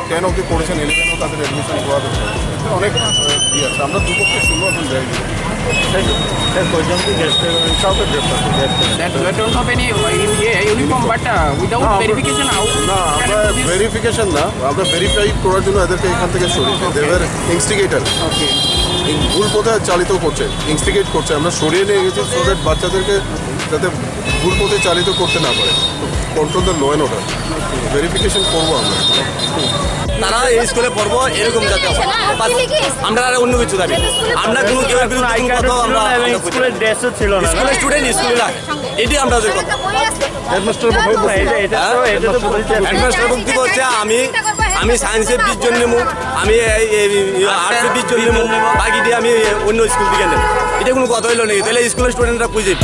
Ten অব্দি পড়েছেন, 11ও তাদের অ্যাডমিশন করা হচ্ছে, অনেক ইয়ে আছে। আমরা দুপক্ষে শুনবো এখন দেয় That you don't have any uniform, but without verification, how? না, আমরা ভেরিফিকেশন না, আমরা ভেরিফাই করার জন্য এদেরকে এখান থেকে সরিয়েছি। দেওয়ার ইনস্টিগেটার, ভুল পথে চালিত করছে, ইনস্টিগেট করছে। আমরা সরিয়ে নিয়ে গেছি সো দ্যাট বাচ্চাদেরকে যাতে ভুল পথে চালিত করতে না পারে। Control the law and order, verification করবো আমরা। তারা এই স্কুলে পড়বো এরকম যাতে আমরা আর অন্য কিছু দাবি। আমরা কোনো কেউ স্কুলের ড্রেসও ছিল না, স্কুলের স্টুডেন্ট স্কুলে রাখে, এটি আমরা ওদের কথা। হেডমাস্টার হেডমাস্টার বক্তি করছে আমি সায়েন্সের 20 জন নেবো, আমি আর্টসের 20 জন নেবো, বাকিটি আমি অন্য স্কুল থেকে নেবো। এটা কোনো কথা হইলো নাকি? তাহলে স্কুলের স্টুডেন্টরা বুঝে